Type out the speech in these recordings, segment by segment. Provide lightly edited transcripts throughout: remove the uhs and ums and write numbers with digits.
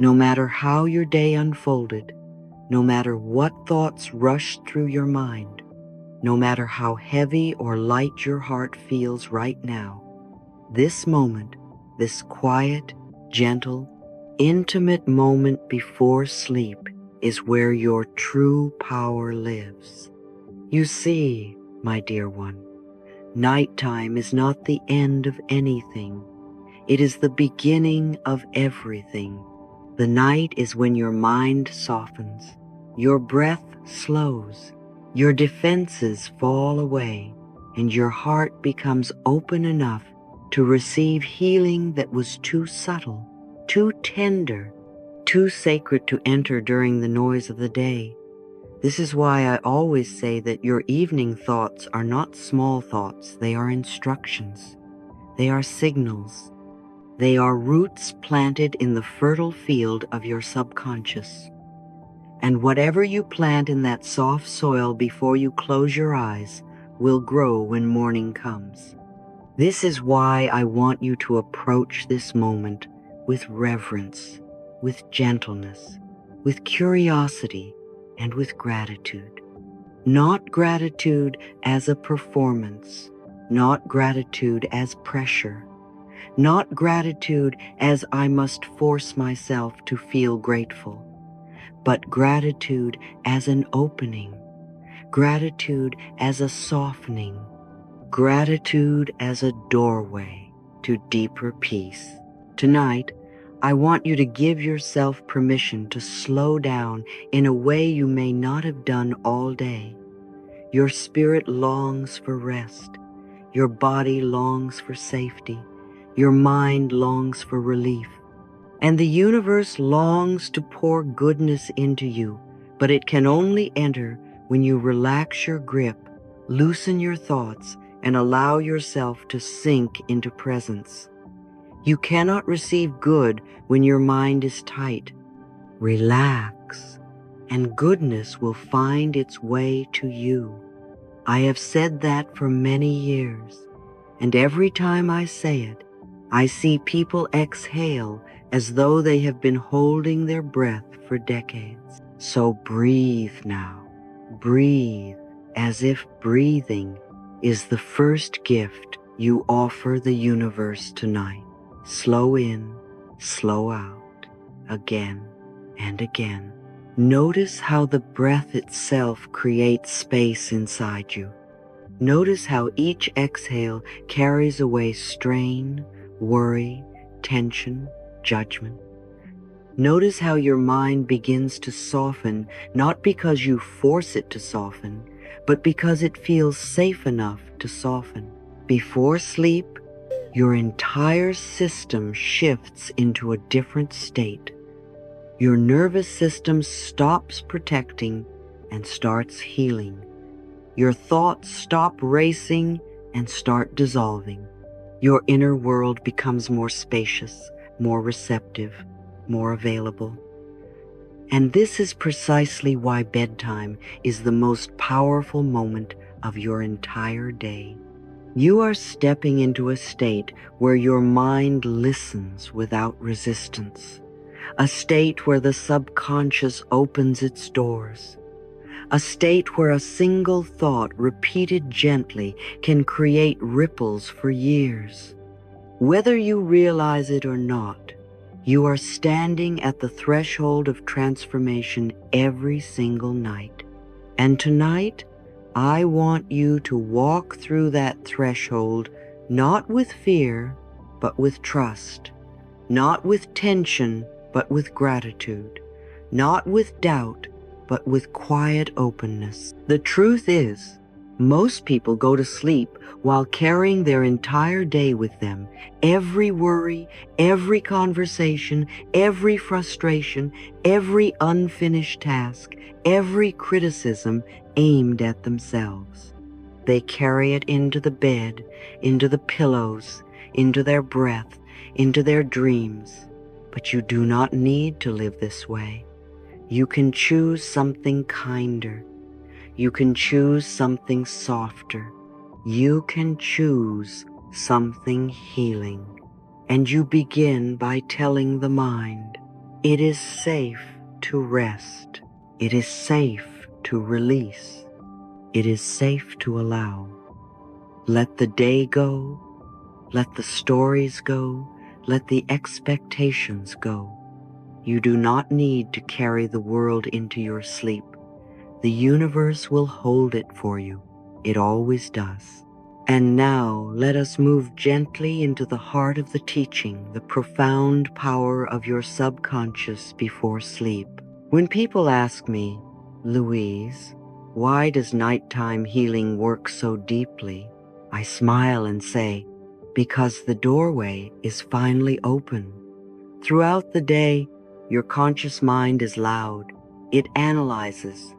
No matter how your day unfolded, no matter what thoughts rushed through your mind, no matter how heavy or light your heart feels right now, this moment, this quiet, gentle, intimate moment before sleep is where your true power lives. You see, my dear one, nighttime is not the end of anything. It is the beginning of everything. The night is when your mind softens, your breath slows, your defenses fall away, and your heart becomes open enough to receive healing that was too subtle, too tender, too sacred to enter during the noise of the day. This is why I always say that your evening thoughts are not small thoughts, they are instructions. They are signals. They are roots planted in the fertile field of your subconscious. And whatever you plant in that soft soil before you close your eyes will grow when morning comes. This is why I want you to approach this moment with reverence, with gentleness, with curiosity, and with gratitude. Not gratitude as a performance, not gratitude as pressure, not gratitude as I must force myself to feel grateful, but gratitude as an opening, gratitude as a softening, gratitude as a doorway to deeper peace. Tonight, I want you to give yourself permission to slow down in a way you may not have done all day. Your spirit longs for rest. Your body longs for safety. Your mind longs for relief. And the universe longs to pour goodness into you, but it can only enter when you relax your grip, loosen your thoughts, and allow yourself to sink into presence. You cannot receive good when your mind is tight. Relax, and goodness will find its way to you. I have said that for many years, and every time I say it, I see people exhale as though they have been holding their breath for decades. So breathe now. Breathe as if breathing is the first gift you offer the universe tonight. Slow in, slow out, again and again. Notice how the breath itself creates space inside you. Notice how each exhale carries away strain, worry, tension, judgment. Notice how your mind begins to soften, not because you force it to soften, but because it feels safe enough to soften. Before sleep, your entire system shifts into a different state. Your nervous system stops protecting and starts healing. Your thoughts stop racing and start dissolving. Your inner world becomes more spacious, more receptive, more available. And this is precisely why bedtime is the most powerful moment of your entire day. You are stepping into a state where your mind listens without resistance, a state where the subconscious opens its doors, a state where a single thought repeated gently can create ripples for years. Whether you realize it or not, you are standing at the threshold of transformation every single night. And tonight, I want you to walk through that threshold not with fear, but with trust, not with tension, but with gratitude, not with doubt, but with quiet openness. The truth is, most people go to sleep while carrying their entire day with them. Every worry, every conversation, every frustration, every unfinished task, every criticism aimed at themselves. They carry it into the bed, into the pillows, into their breath, into their dreams. But you do not need to live this way. You can choose something kinder. You can choose something softer. You can choose something healing. And you begin by telling the mind, It is safe to rest. It is safe to release. It is safe to allow. Let the day go. Let the stories go. Let the expectations go. You do not need to carry the world into your sleep. The universe will hold it for you. It always does. And now let us move gently into the heart of the teaching, the profound power of your subconscious before sleep. When people ask me, Louise, why does nighttime healing work so deeply? I smile and say, because the doorway is finally open. Throughout the day, your conscious mind is loud. It analyzes,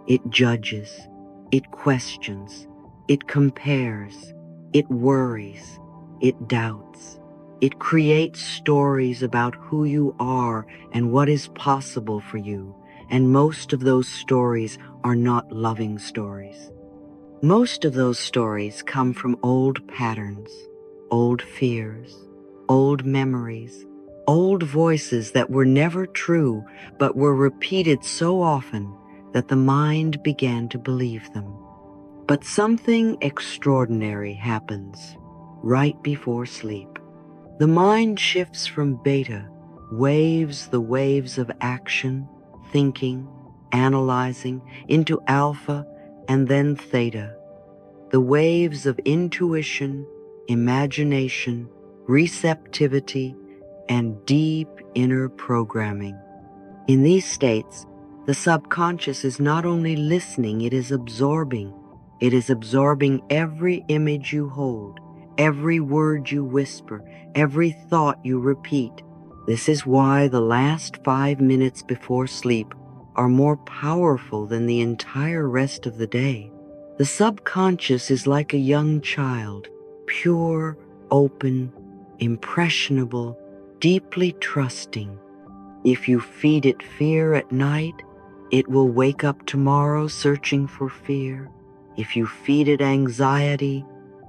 it judges, it questions, it compares, it worries, it doubts. It creates stories about who you are and what is possible for you, and most of those stories are not loving stories. Most of those stories come from old patterns, old fears, old memories, old voices that were never true but were repeated so often that the mind began to believe them. But something extraordinary happens right before sleep. The mind shifts from beta, the waves of action, thinking, analyzing, into alpha and then theta, the waves of intuition, imagination, receptivity, and deep inner programming. In these states, the subconscious is not only listening, it is absorbing. It is absorbing every image you hold, every word you whisper, every thought you repeat. This is why the last 5 minutes before sleep are more powerful than the entire rest of the day. The subconscious is like a young child, pure, open, impressionable, deeply trusting. If you feed it fear at night, it will wake up tomorrow searching for fear. If you feed it anxiety,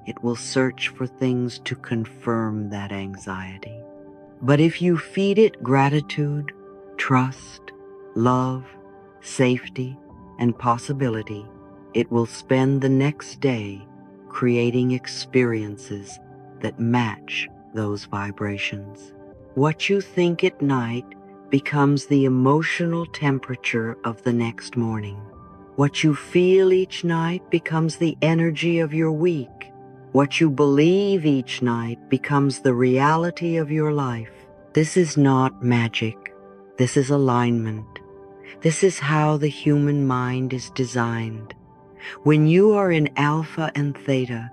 it will search for things to confirm that anxiety. But if you feed it gratitude, trust, love, safety, and possibility, it will spend the next day creating experiences that match those vibrations. What you think at night becomes the emotional temperature of the next morning. What you feel each night becomes the energy of your week. What you believe each night becomes the reality of your life. This is not magic. This is alignment. This is how the human mind is designed. When you are in alpha and theta,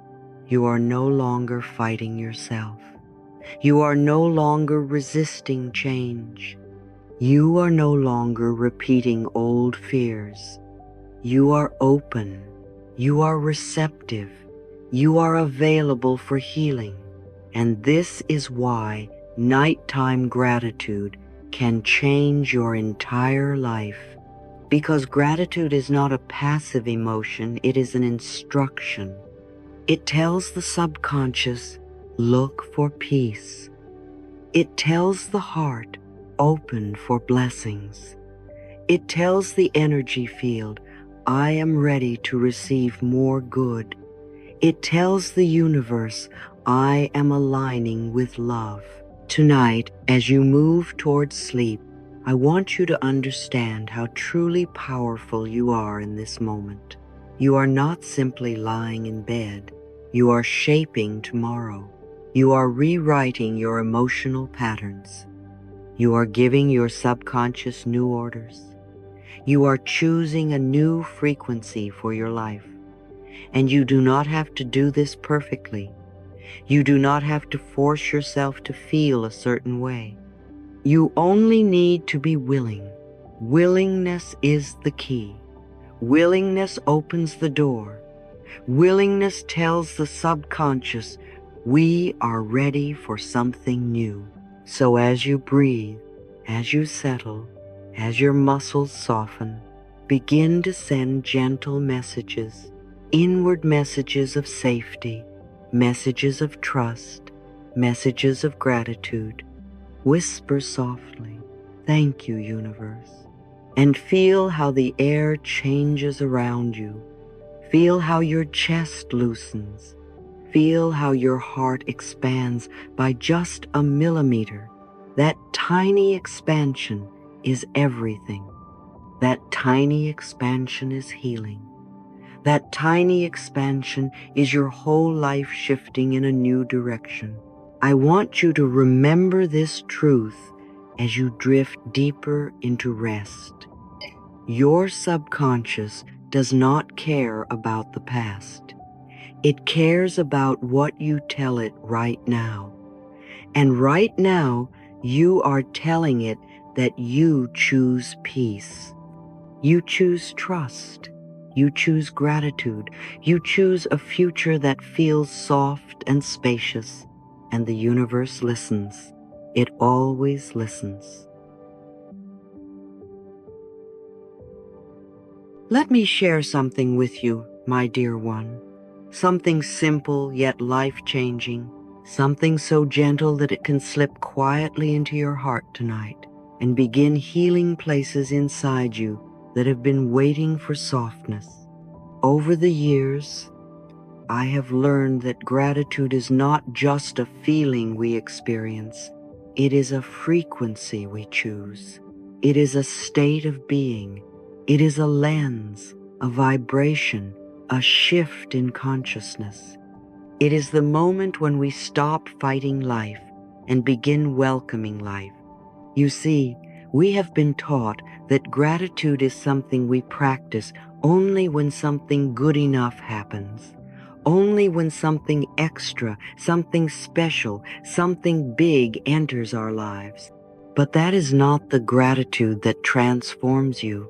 you are no longer fighting yourself. You are no longer resisting change. You are no longer repeating old fears. You are open. You are receptive. You are available for healing. And this is why nighttime gratitude can change your entire life. Because gratitude is not a passive emotion, it is an instruction. It tells the subconscious, look for peace. It tells the heart, open for blessings. It tells the energy field, I am ready to receive more good. It tells the universe, I am aligning with love. Tonight, as you move towards sleep, I want you to understand how truly powerful you are in this moment. You are not simply lying in bed. You are shaping tomorrow. You are rewriting your emotional patterns. You are giving your subconscious new orders. You are choosing a new frequency for your life. And you do not have to do this perfectly. You do not have to force yourself to feel a certain way. You only need to be willing. Willingness is the key. Willingness opens the door. Willingness tells the subconscious, we are ready for something new. So as you breathe, as you settle, as your muscles soften, begin to send gentle messages, inward messages of safety, messages of trust, messages of gratitude. Whisper softly, Thank you, universe. And feel how the air changes around you. Feel how your chest loosens. Feel how your heart expands by just a millimeter. That tiny expansion is everything. That tiny expansion is healing. That tiny expansion is your whole life shifting in a new direction. I want you to remember this truth as you drift deeper into rest. Your subconscious does not care about the past. It cares about what you tell it right now. And right now, you are telling it that you choose peace. You choose trust. You choose gratitude. You choose a future that feels soft and spacious. And the universe listens. It always listens. Let me share something with you, my dear one. Something simple yet life-changing. Something so gentle that it can slip quietly into your heart tonight and begin healing places inside you that have been waiting for softness. Over the years, I have learned that gratitude is not just a feeling we experience. It is a frequency we choose. It is a state of being. It is a lens, a vibration, a shift in consciousness. It is the moment when we stop fighting life and begin welcoming life. You see, we have been taught that gratitude is something we practice only when something good enough happens, only when something extra, something special, something big enters our lives. But that is not the gratitude that transforms you.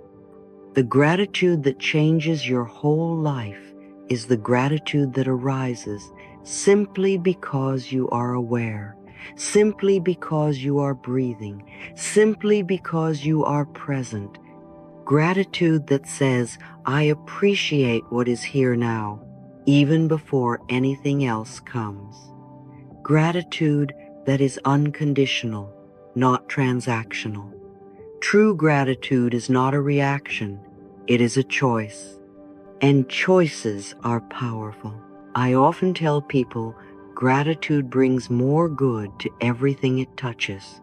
The gratitude that changes your whole life is the gratitude that arises simply because you are aware, simply because you are breathing, simply because you are present. Gratitude that says, I appreciate what is here now, even before anything else comes. Gratitude that is unconditional, not transactional. True gratitude is not a reaction, it is a choice. And choices are powerful. I often tell people gratitude brings more good to everything it touches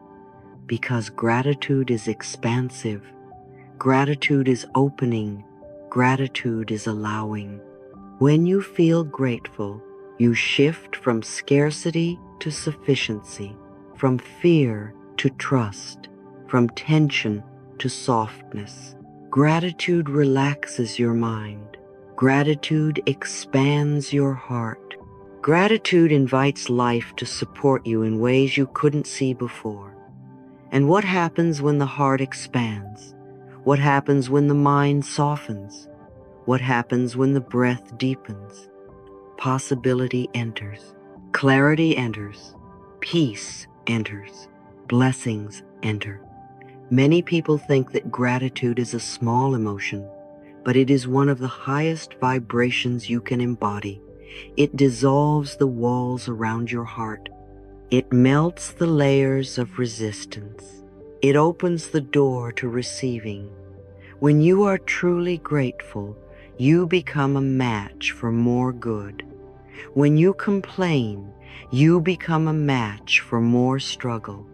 because gratitude is expansive. Gratitude is opening. Gratitude is allowing. When you feel grateful, you shift from scarcity to sufficiency, from fear to trust, from tension to softness. Gratitude relaxes your mind. Gratitude expands your heart. Gratitude invites life to support you in ways you couldn't see before. And what happens when the heart expands? What happens when the mind softens? What happens when the breath deepens? Possibility enters. Clarity enters. Peace enters. Blessings enter. Many people think that gratitude is a small emotion, but it is one of the highest vibrations you can embody. It dissolves the walls around your heart. It melts the layers of resistance. It opens the door to receiving. When you are truly grateful, you become a match for more good. When you complain, you become a match for more struggle.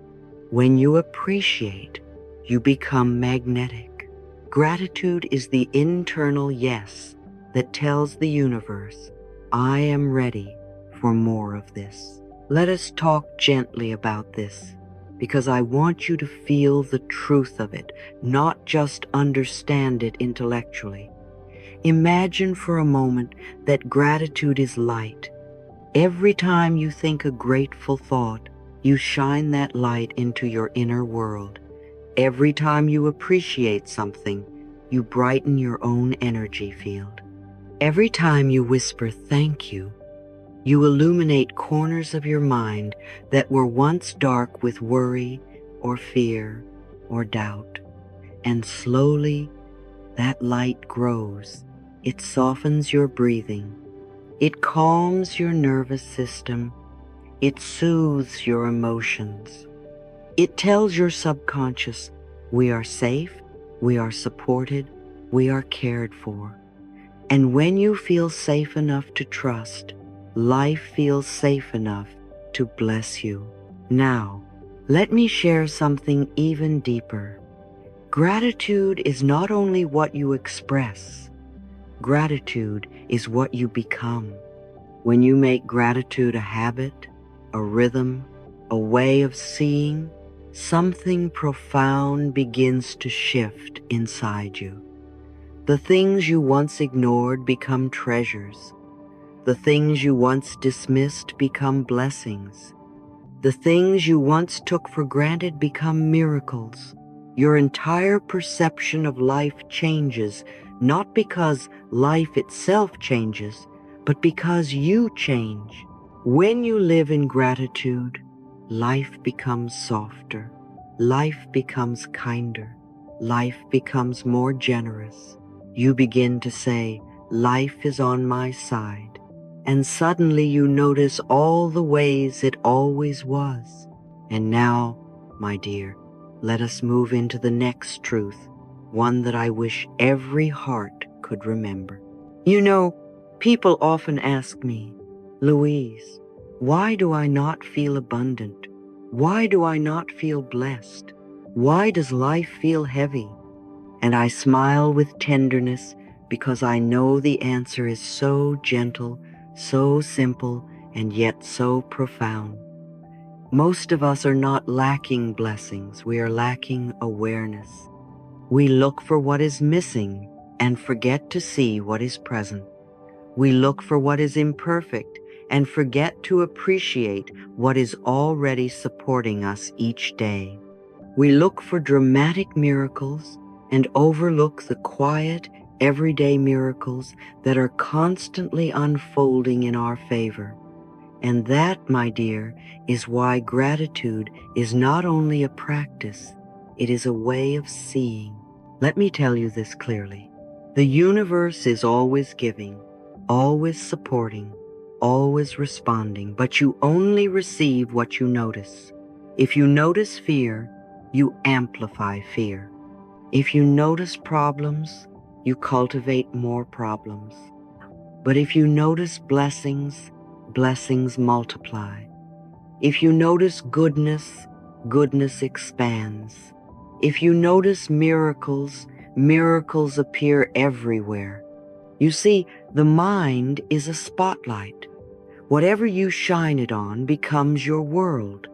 When you appreciate, you become magnetic. Gratitude is the internal yes that tells the universe, I am ready for more of this. Let us talk gently about this, because I want you to feel the truth of it, not just understand it intellectually. Imagine for a moment that gratitude is light. Every time you think a grateful thought, you shine that light into your inner world. Every time you appreciate something, you brighten your own energy field. Every time you whisper thank you illuminate corners of your mind that were once dark with worry or fear or doubt. And slowly, that light grows. It softens your breathing. It calms your nervous system. It soothes your emotions. It tells your subconscious, We are safe, we are supported, we are cared for. And when you feel safe enough to trust, life feels safe enough to bless you. Now, let me share something even deeper. Gratitude is not only what you express, gratitude is what you become. When you make gratitude a habit, a rhythm, a way of seeing, something profound begins to shift inside you. The things you once ignored become treasures. The things you once dismissed become blessings. The things you once took for granted become miracles. Your entire perception of life changes, not because life itself changes, but because you change. When you live in gratitude, life becomes softer, life becomes kinder, life becomes more generous. You begin to say, life is on my side, and suddenly you notice all the ways it always was. And now, my dear, let us move into the next truth, one that I wish every heart could remember. You know, people often ask me, Louise, why do I not feel abundant? Why do I not feel blessed? Why does life feel heavy? And I smile with tenderness because I know the answer is so gentle, so simple, and yet so profound. Most of us are not lacking blessings, we are lacking awareness. We look for what is missing and forget to see what is present. We look for what is imperfect and forget to appreciate what is already supporting us each day. We look for dramatic miracles and overlook the quiet, everyday miracles that are constantly unfolding in our favor. And that, my dear, is why gratitude is not only a practice, it is a way of seeing. Let me tell you this clearly. The universe is always giving, always supporting, always responding, but you only receive what you notice. If you notice fear, you amplify fear. If you notice problems, you cultivate more problems. But if you notice blessings, blessings multiply. If you notice goodness, goodness expands. If you notice miracles, miracles appear everywhere. You see, the mind is a spotlight. Whatever you shine it on becomes your world.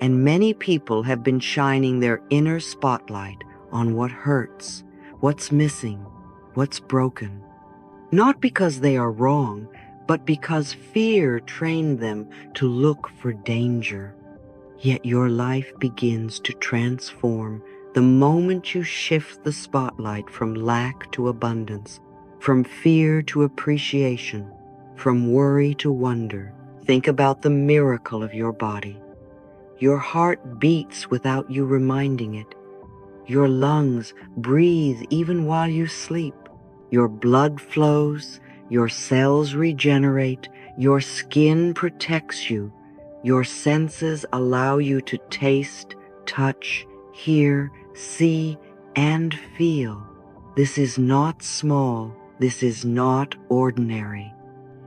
And many people have been shining their inner spotlight on what hurts, what's missing, what's broken. Not because they are wrong, but because fear trained them to look for danger. Yet your life begins to transform the moment you shift the spotlight from lack to abundance, from fear to appreciation, from worry to wonder. Think about the miracle of your body. Your heart beats without you reminding it. Your lungs breathe even while you sleep. Your blood flows, your cells regenerate, your skin protects you. Your senses allow you to taste, touch, hear, see, and feel. This is not small. This is not ordinary.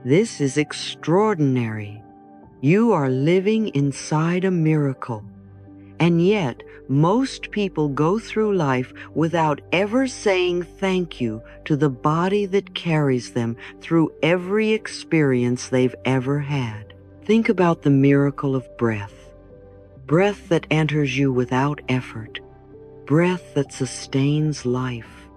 This is extraordinary. You are living inside a miracle. And yet, most people go through life without ever saying thank you to the body that carries them through every experience they've ever had. Think about the miracle of breath. Breath that enters you without effort. Breath that sustains life.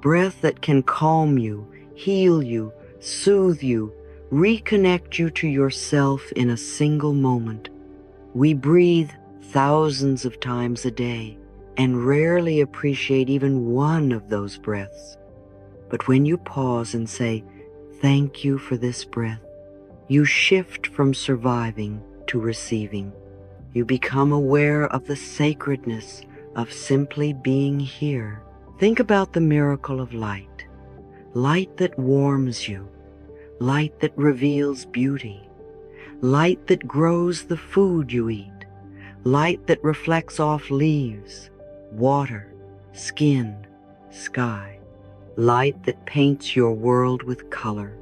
Breath that can calm you, heal you, soothe you, reconnect you to yourself in a single moment. We breathe thousands of times a day and rarely appreciate even one of those breaths. But when you pause and say, "Thank you for this breath," you shift from surviving to receiving. You become aware of the sacredness of simply being here. Think about the miracle of light. Light that warms you. Light that reveals beauty. Light that grows the food you eat. Light that reflects off leaves, water, skin, sky, light that paints your world with color.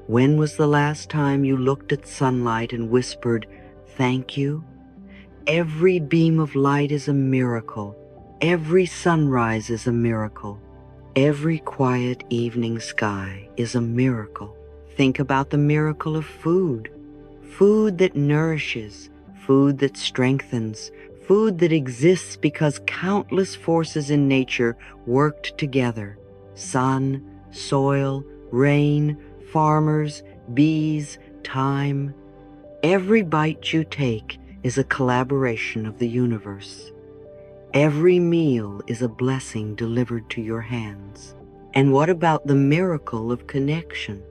When was the last time you looked at sunlight and whispered, "Thank you"? Every beam of light is a miracle. Every sunrise is a miracle. Every quiet evening sky is a miracle. Think about the miracle of food. Food that nourishes, food that strengthens, food that exists because countless forces in nature worked together. Sun, soil, rain, farmers, bees, time. Every bite you take is a collaboration of the universe. Every meal is a blessing delivered to your hands. And what about the miracle of connection?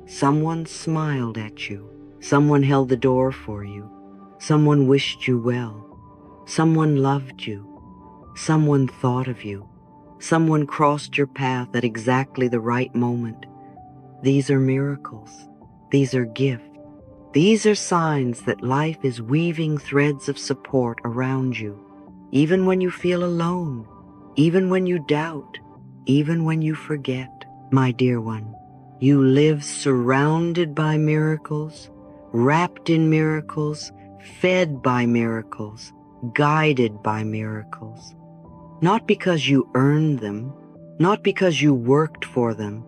Someone smiled at you. Someone held the door for you. Someone wished you well. Someone loved you. Someone thought of you. Someone crossed your path at exactly the right moment. These are miracles. These are gifts. These are signs that life is weaving threads of support around you, even when you feel alone, even when you doubt, even when you forget. My dear one, you live surrounded by miracles, wrapped in miracles, fed by miracles, guided by miracles. Not because you earned them, not because you worked for them,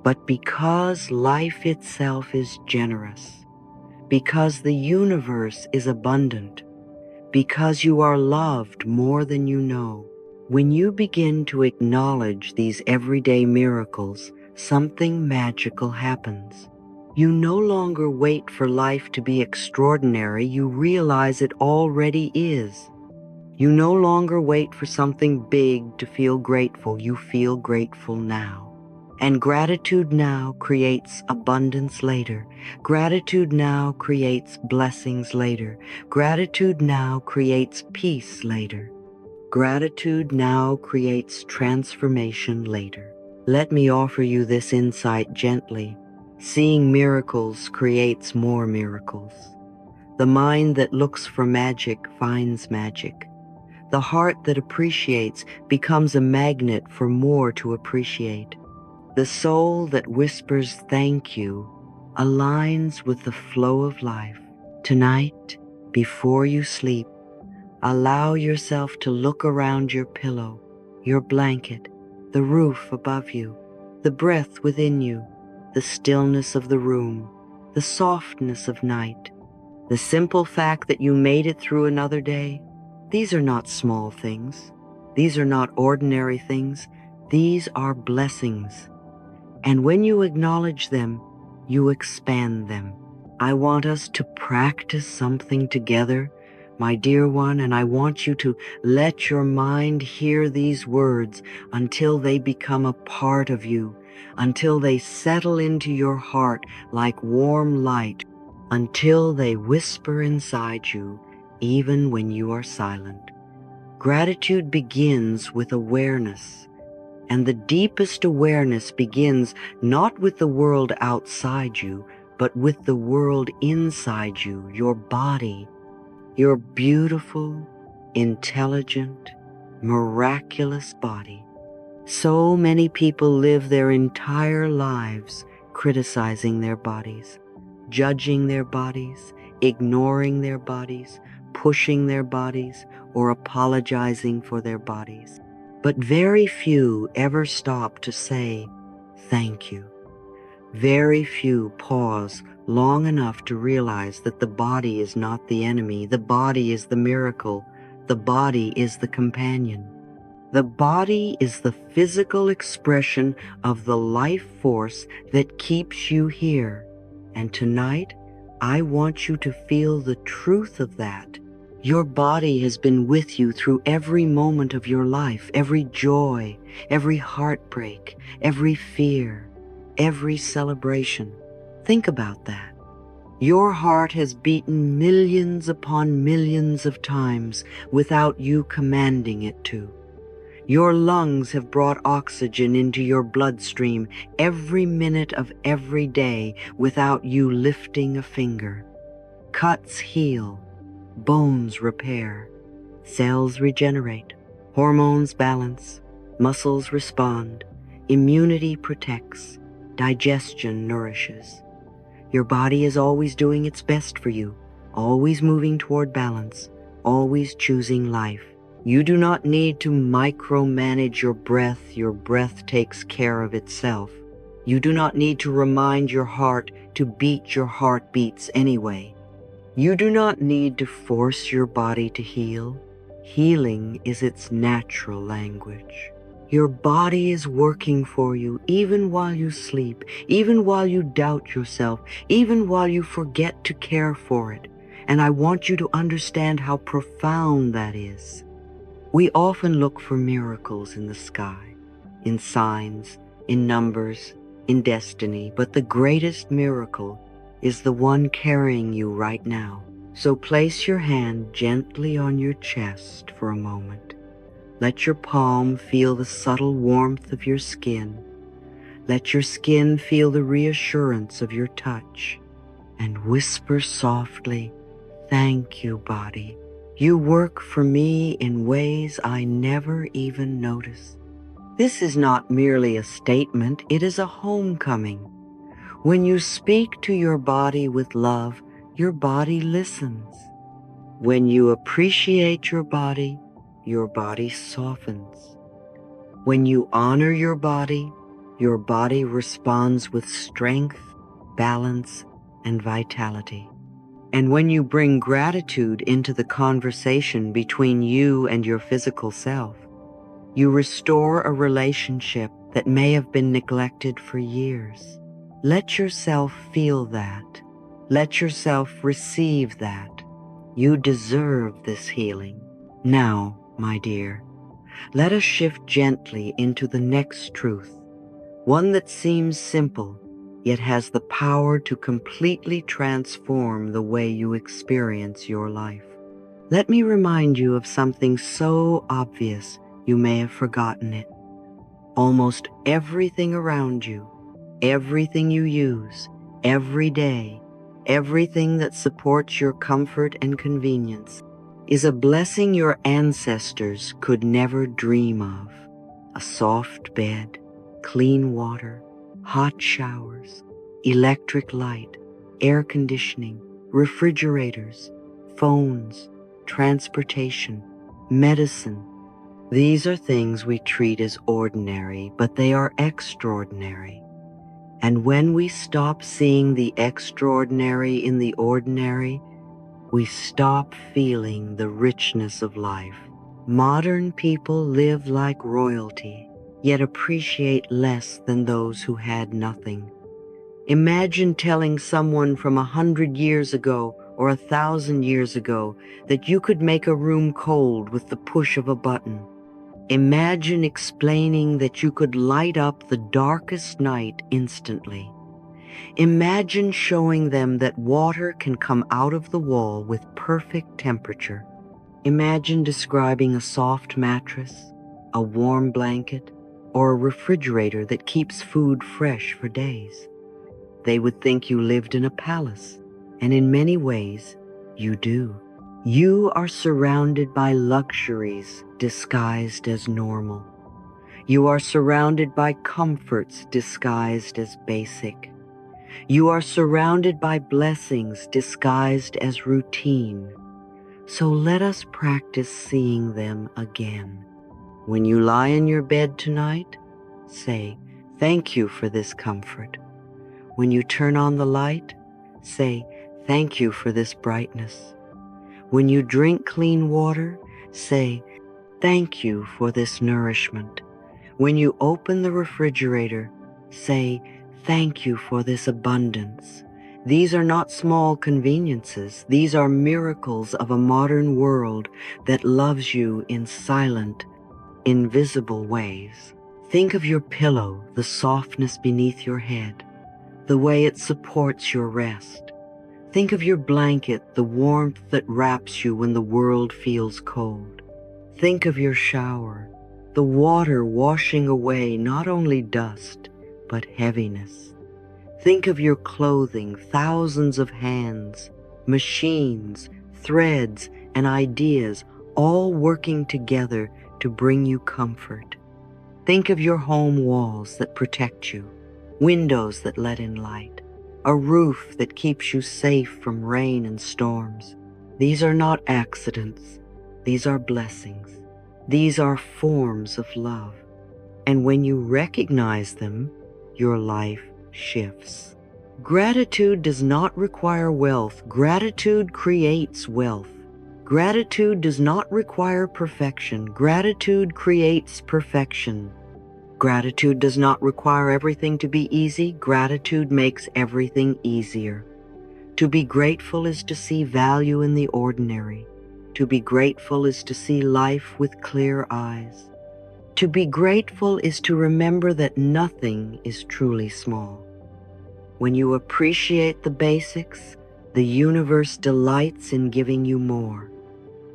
but because life itself is generous. Because the universe is abundant, because you are loved more than you know. When you begin to acknowledge these everyday miracles, something magical happens. You no longer wait for life to be extraordinary, you realize it already is. You no longer wait for something big to feel grateful, you feel grateful now. And gratitude now creates abundance later. Gratitude now creates blessings later. Gratitude now creates peace later. Gratitude now creates transformation later. Let me offer you this insight gently. Seeing miracles creates more miracles. The mind that looks for magic finds magic. The heart that appreciates becomes a magnet for more to appreciate. The soul that whispers thank you aligns with the flow of life. Tonight, before you sleep, allow yourself to look around your pillow, your blanket, the roof above you, the breath within you, the stillness of the room, the softness of night, the simple fact that you made it through another day. These are not small things. These are not ordinary things. These are blessings. And when you acknowledge them, you expand them. I want us to practice something together, my dear one, and I want you to let your mind hear these words until they become a part of you, until they settle into your heart like warm light, until they whisper inside you, even when you are silent. Gratitude begins with awareness. And the deepest awareness begins not with the world outside you, but with the world inside you, your body, your beautiful, intelligent, miraculous body. So many people live their entire lives criticizing their bodies, judging their bodies, ignoring their bodies, pushing their bodies, or apologizing for their bodies. But very few ever stop to say, thank you. Very few pause long enough to realize that the body is not the enemy. The body is the miracle. The body is the companion. The body is the physical expression of the life force that keeps you here. And tonight, I want you to feel the truth of that. Your body has been with you through every moment of your life, every joy, every heartbreak, every fear, every celebration. Think about that. Your heart has beaten millions upon millions of times without you commanding it to. Your lungs have brought oxygen into your bloodstream every minute of every day without you lifting a finger. Cuts heal, bones repair, cells regenerate, Hormones balance, muscles respond, immunity protects, digestion nourishes. Your body is always doing its best for you, always moving toward balance, always choosing life. You do not need to micromanage your breath takes care of itself. You do not need to remind your heart to beat your heartbeats anyway. You do not need to force your body to heal. Healing is its natural language. Your body is working for you even while you sleep, even while you doubt yourself, even while you forget to care for it. And I want you to understand how profound that is. We often look for miracles in the sky, in signs, in numbers, in destiny, but the greatest miracle is the one carrying you right now. So place your hand gently on your chest for a moment. Let your palm feel the subtle warmth of your skin. Let your skin feel the reassurance of your touch. And whisper softly, "Thank you, body. You work for me in ways I never even notice." This is not merely a statement, it is a homecoming. When you speak to your body with love, your body listens. When you appreciate your body softens. When you honor your body responds with strength, balance, and vitality. And when you bring gratitude into the conversation between you and your physical self, you restore a relationship that may have been neglected for years. Let yourself feel that. Let yourself receive that. You deserve this healing. Now, my dear, let us shift gently into the next truth, one that seems simple, yet has the power to completely transform the way you experience your life. Let me remind you of something so obvious you may have forgotten it. Almost everything around you, everything you use, every day, everything that supports your comfort and convenience, is a blessing your ancestors could never dream of. A soft bed, clean water, hot showers, electric light, air conditioning, refrigerators, phones, transportation, medicine. These are things we treat as ordinary, but they are extraordinary. And when we stop seeing the extraordinary in the ordinary, we stop feeling the richness of life. Modern people live like royalty, yet appreciate less than those who had nothing. Imagine telling someone from 100 years ago or 1,000 years ago that you could make a room cold with the push of a button. Imagine explaining that you could light up the darkest night instantly. Imagine showing them that water can come out of the wall with perfect temperature. Imagine describing a soft mattress, a warm blanket, or a refrigerator that keeps food fresh for days. They would think you lived in a palace, and in many ways, you do. You are surrounded by luxuries disguised as normal. You are surrounded by comforts disguised as basic. You are surrounded by blessings disguised as routine. So let us practice seeing them again. When you lie in your bed tonight, say, "Thank you for this comfort." When you turn on the light, say, "Thank you for this brightness." When you drink clean water, say, "Thank you for this nourishment." When you open the refrigerator, say, "Thank you for this abundance." These are not small conveniences. These are miracles of a modern world that loves you in silent, invisible ways. Think of your pillow, the softness beneath your head, the way it supports your rest. Think of your blanket, the warmth that wraps you when the world feels cold. Think of your shower, the water washing away not only dust, but heaviness. Think of your clothing, thousands of hands, machines, threads, and ideas all working together to bring you comfort. Think of your home walls that protect you, windows that let in light, a roof that keeps you safe from rain and storms. These are not accidents. These are blessings. These are forms of love. And when you recognize them, your life shifts. Gratitude does not require wealth. Gratitude creates wealth. Gratitude does not require perfection. Gratitude creates perfection. Gratitude does not require everything to be easy. Gratitude makes everything easier. To be grateful is to see value in the ordinary. To be grateful is to see life with clear eyes. To be grateful is to remember that nothing is truly small. When you appreciate the basics, the universe delights in giving you more.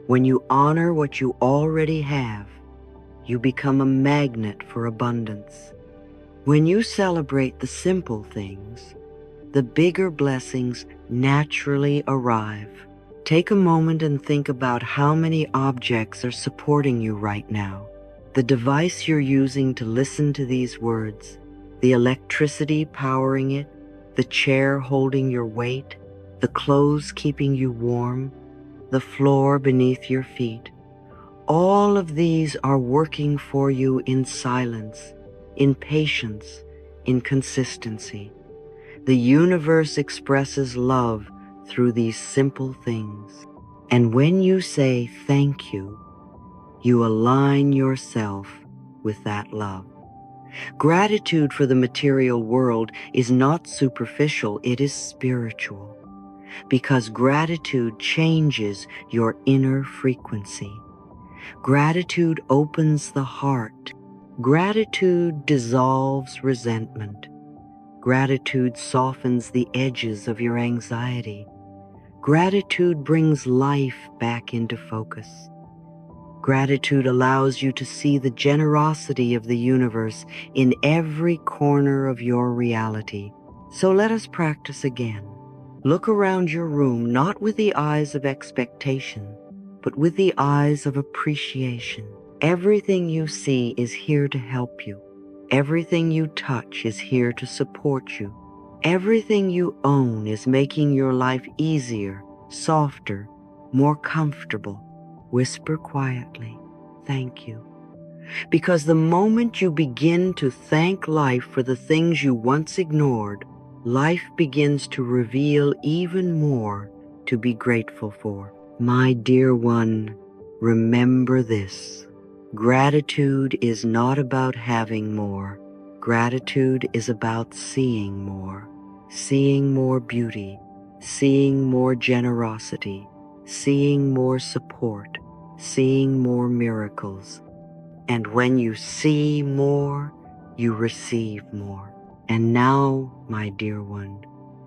When you honor what you already have, you become a magnet for abundance. When you celebrate the simple things, the bigger blessings naturally arrive. Take a moment and think about how many objects are supporting you right now. The device you're using to listen to these words, the electricity powering it, the chair holding your weight, the clothes keeping you warm, the floor beneath your feet. All of these are working for you in silence, in patience, in consistency. The universe expresses love through these simple things. And when you say thank you align yourself with that love. Gratitude for the material world is not superficial, it is spiritual. Because gratitude changes your inner frequency. Gratitude opens the heart. Gratitude dissolves resentment. Gratitude softens the edges of your anxiety. Gratitude brings life back into focus. Gratitude allows you to see the generosity of the universe in every corner of your reality. So let us practice again. Look around your room not with the eyes of expectation, but with the eyes of appreciation. Everything you see is here to help you. Everything you touch is here to support you. Everything you own is making your life easier, softer, more comfortable. Whisper quietly, thank you. Because the moment you begin to thank life for the things you once ignored, life begins to reveal even more to be grateful for. My dear one, remember this. Gratitude is not about having more. Gratitude is about seeing more beauty, seeing more generosity, seeing more support, seeing more miracles. And when you see more, you receive more. And now, my dear one,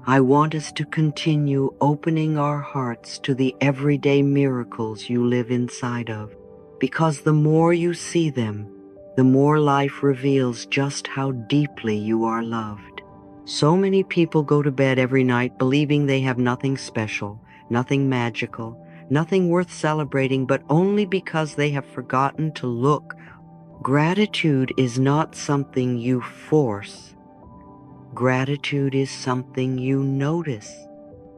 I want us to continue opening our hearts to the everyday miracles you live inside of, because the more you see them, the more life reveals just how deeply you are loved. So many people go to bed every night believing they have nothing special, nothing magical, nothing worth celebrating, but only because they have forgotten to look. Gratitude is not something you force. Gratitude is something you notice.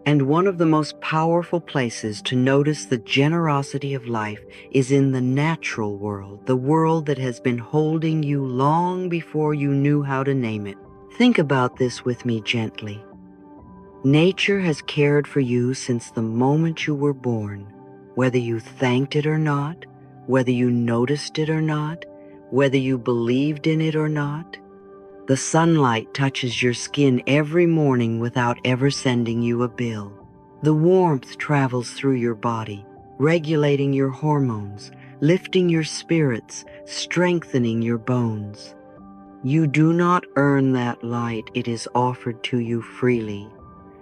And one of the most powerful places to notice the generosity of life is in the natural world, the world that has been holding you long before you knew how to name it. Think about this with me gently. Nature has cared for you since the moment you were born, whether you thanked it or not, whether you noticed it or not, whether you believed in it or not. The sunlight touches your skin every morning without ever sending you a bill. The warmth travels through your body, regulating your hormones, lifting your spirits, strengthening your bones. You do not earn that light, it is offered to you freely,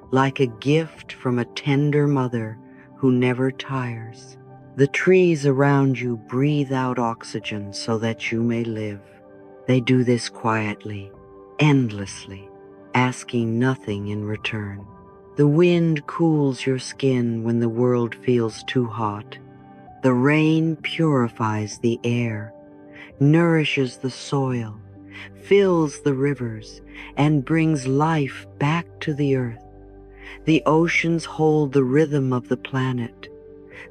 like a gift from a tender mother who never tires. The trees around you breathe out oxygen so that you may live. They do this quietly, endlessly, asking nothing in return. The wind cools your skin when the world feels too hot. The rain purifies the air, nourishes the soil, fills the rivers, and brings life back to the earth. The oceans hold the rhythm of the planet.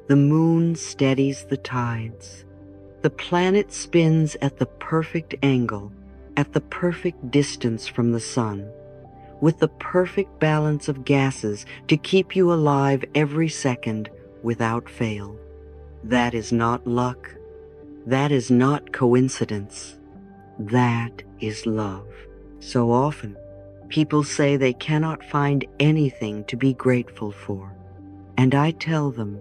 The moon steadies the tides. The planet spins at the perfect angle, at the perfect distance from the sun, with the perfect balance of gases to keep you alive every second without fail. That is not luck. That is not coincidence. That is love. So often, people say they cannot find anything to be grateful for. And I tell them,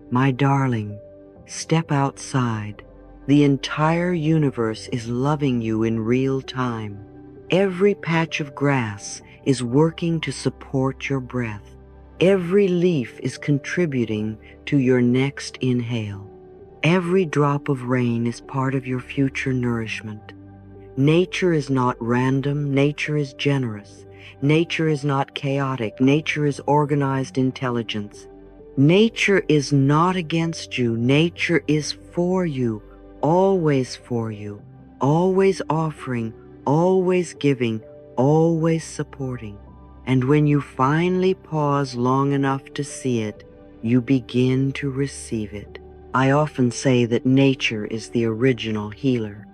my darling, step outside. The entire universe is loving you in real time. Every patch of grass is working to support your breath. Every leaf is contributing to your next inhale. Every drop of rain is part of your future nourishment. Nature is not random, nature is generous. Nature is not chaotic, nature is organized intelligence. Nature is not against you, nature is for you, always offering, always giving, always supporting. And when you finally pause long enough to see it, you begin to receive it. I often say that nature is the original healer.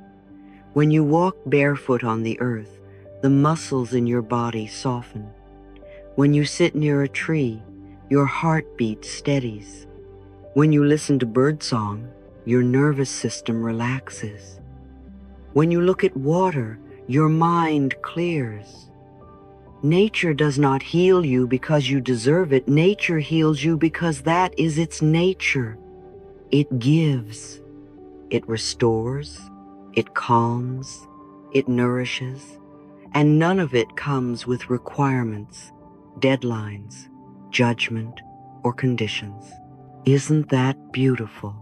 When you walk barefoot on the earth, the muscles in your body soften. When you sit near a tree, your heartbeat steadies. When you listen to birdsong, your nervous system relaxes. When you look at water, your mind clears. Nature does not heal you because you deserve it. Nature heals you because that is its nature. It gives, it restores, it calms, it nourishes, and none of it comes with requirements, deadlines, judgment, or conditions. Isn't that beautiful?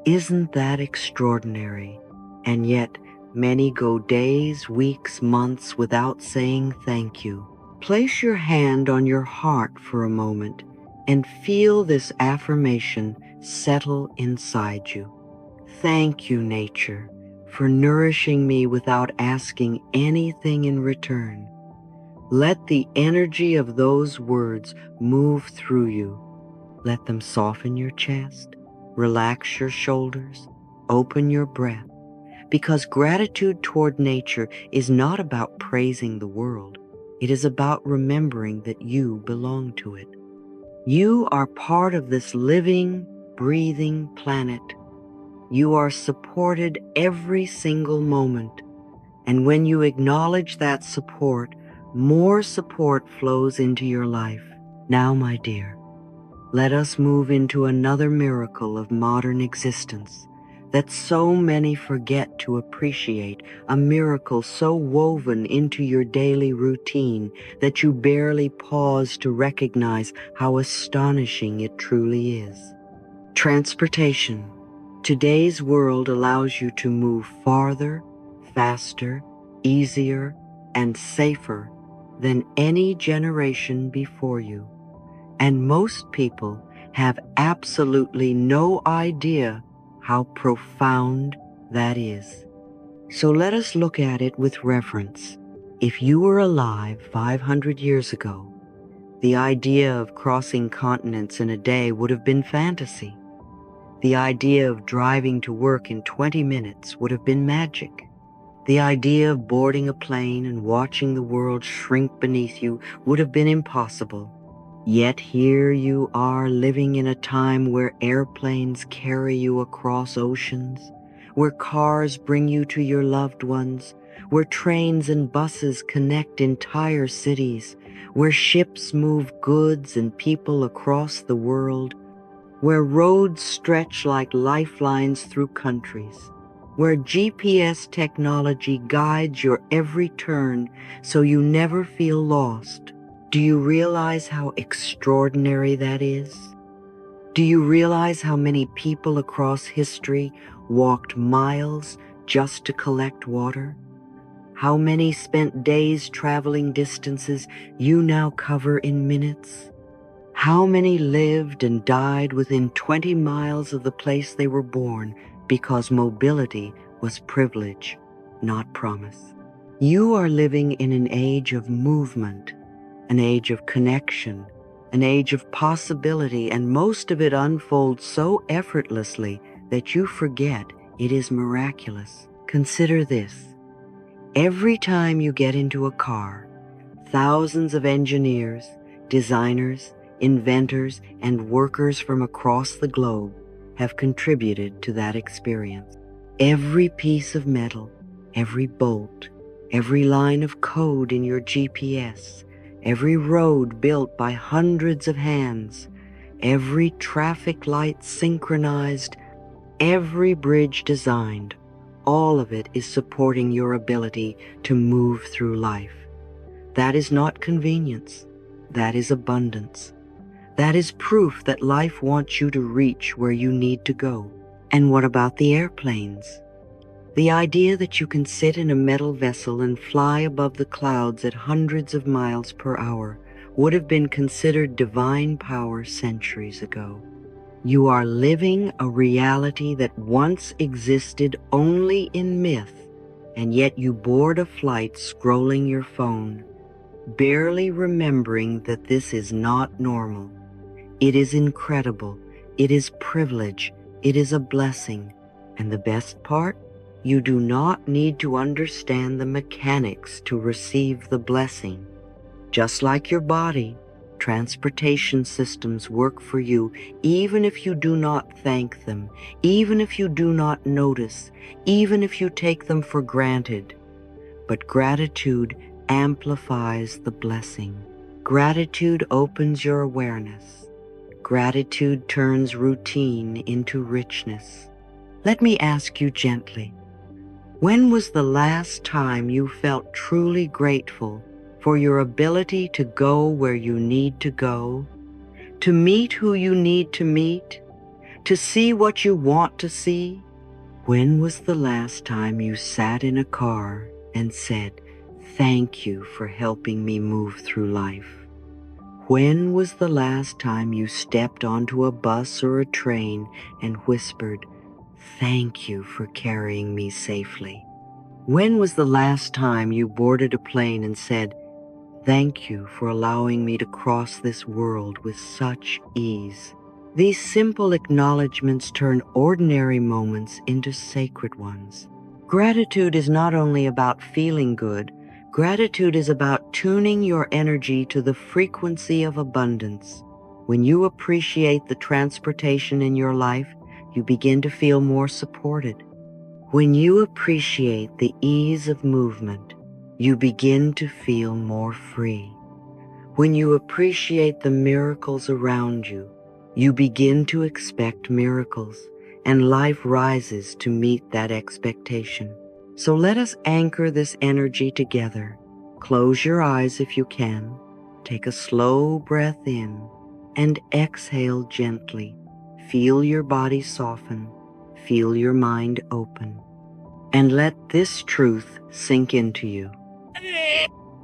Isn't that extraordinary? And yet, many go days, weeks, months without saying thank you. Place your hand on your heart for a moment and feel this affirmation settle inside you. Thank you, nature, for nourishing me without asking anything in return. Let the energy of those words move through you. Let them soften your chest, relax your shoulders, open your breath, because gratitude toward nature is not about praising the world. It is about remembering that you belong to it. You are part of this living, breathing planet. You are supported every single moment. And when you acknowledge that support, more support flows into your life. Now, my dear, let us move into another miracle of modern existence that so many forget to appreciate, a miracle so woven into your daily routine that you barely pause to recognize how astonishing it truly is. Transportation. Today's world allows you to move farther, faster, easier, and safer than any generation before you. And most people have absolutely no idea how profound that is. So let us look at it with reverence. If you were alive 500 years ago, the idea of crossing continents in a day would have been fantasy. The idea of driving to work in 20 minutes would have been magic. The idea of boarding a plane and watching the world shrink beneath you would have been impossible. Yet here you are living in a time where airplanes carry you across oceans, where cars bring you to your loved ones, where trains and buses connect entire cities, where ships move goods and people across the world, where roads stretch like lifelines through countries, where GPS technology guides your every turn so you never feel lost. Do you realize how extraordinary that is? Do you realize how many people across history walked miles just to collect water? How many spent days traveling distances you now cover in minutes? How many lived and died within 20 miles of the place they were born because mobility was privilege, not promise? You are living in an age of movement, an age of connection, an age of possibility, and most of it unfolds so effortlessly that you forget it is miraculous. Consider this. Every time you get into a car, thousands of engineers, designers, inventors, and workers from across the globe have contributed to that experience. Every piece of metal, every bolt, every line of code in your GPS, every road built by hundreds of hands, every traffic light synchronized, every bridge designed, all of it is supporting your ability to move through life. That is not convenience. That is abundance. That is proof that life wants you to reach where you need to go. And what about the airplanes? The idea that you can sit in a metal vessel and fly above the clouds at hundreds of miles per hour would have been considered divine power centuries ago. You are living a reality that once existed only in myth, and yet you board a flight scrolling your phone, barely remembering that this is not normal. It is incredible. It is privilege. It is a blessing. And the best part? You do not need to understand the mechanics to receive the blessing. Just like your body, transportation systems work for you even if you do not thank them, even if you do not notice, even if you take them for granted. But gratitude amplifies the blessing. Gratitude opens your awareness. Gratitude turns routine into richness. Let me ask you gently, when was the last time you felt truly grateful for your ability to go where you need to go, to meet who you need to meet, to see what you want to see? When was the last time you sat in a car and said, "Thank you for helping me move through life"? When was the last time you stepped onto a bus or a train and whispered, "Thank you for carrying me safely"? When was the last time you boarded a plane and said, "Thank you for allowing me to cross this world with such ease"? These simple acknowledgments turn ordinary moments into sacred ones. Gratitude is not only about feeling good. Gratitude is about tuning your energy to the frequency of abundance. When you appreciate the transportation in your life, you begin to feel more supported. When you appreciate the ease of movement, you begin to feel more free. When you appreciate the miracles around you, you begin to expect miracles, and life rises to meet that expectation. So let us anchor this energy together. Close your eyes if you can. Take a slow breath in and exhale gently. Feel your body soften. Feel your mind open. And let this truth sink into you.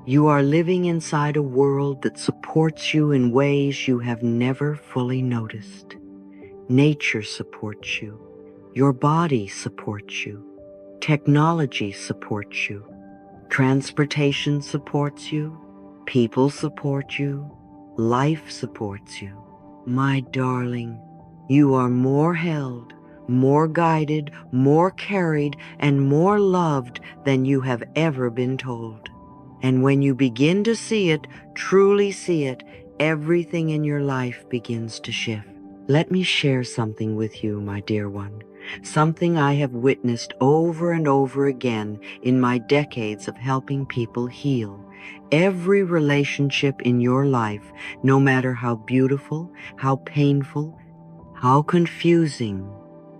You are living inside a world that supports you in ways you have never fully noticed. Nature supports you. Your body supports you. Technology supports you. Transportation supports you. People support you. Life supports you. My darling, you are more held, more guided, more carried, and more loved than you have ever been told. And when you begin to see it, truly see it, everything in your life begins to shift. Let me share something with you, my dear one, something I have witnessed over and over again in my decades of helping people heal. Every relationship in your life, no matter how beautiful, how painful, how confusing,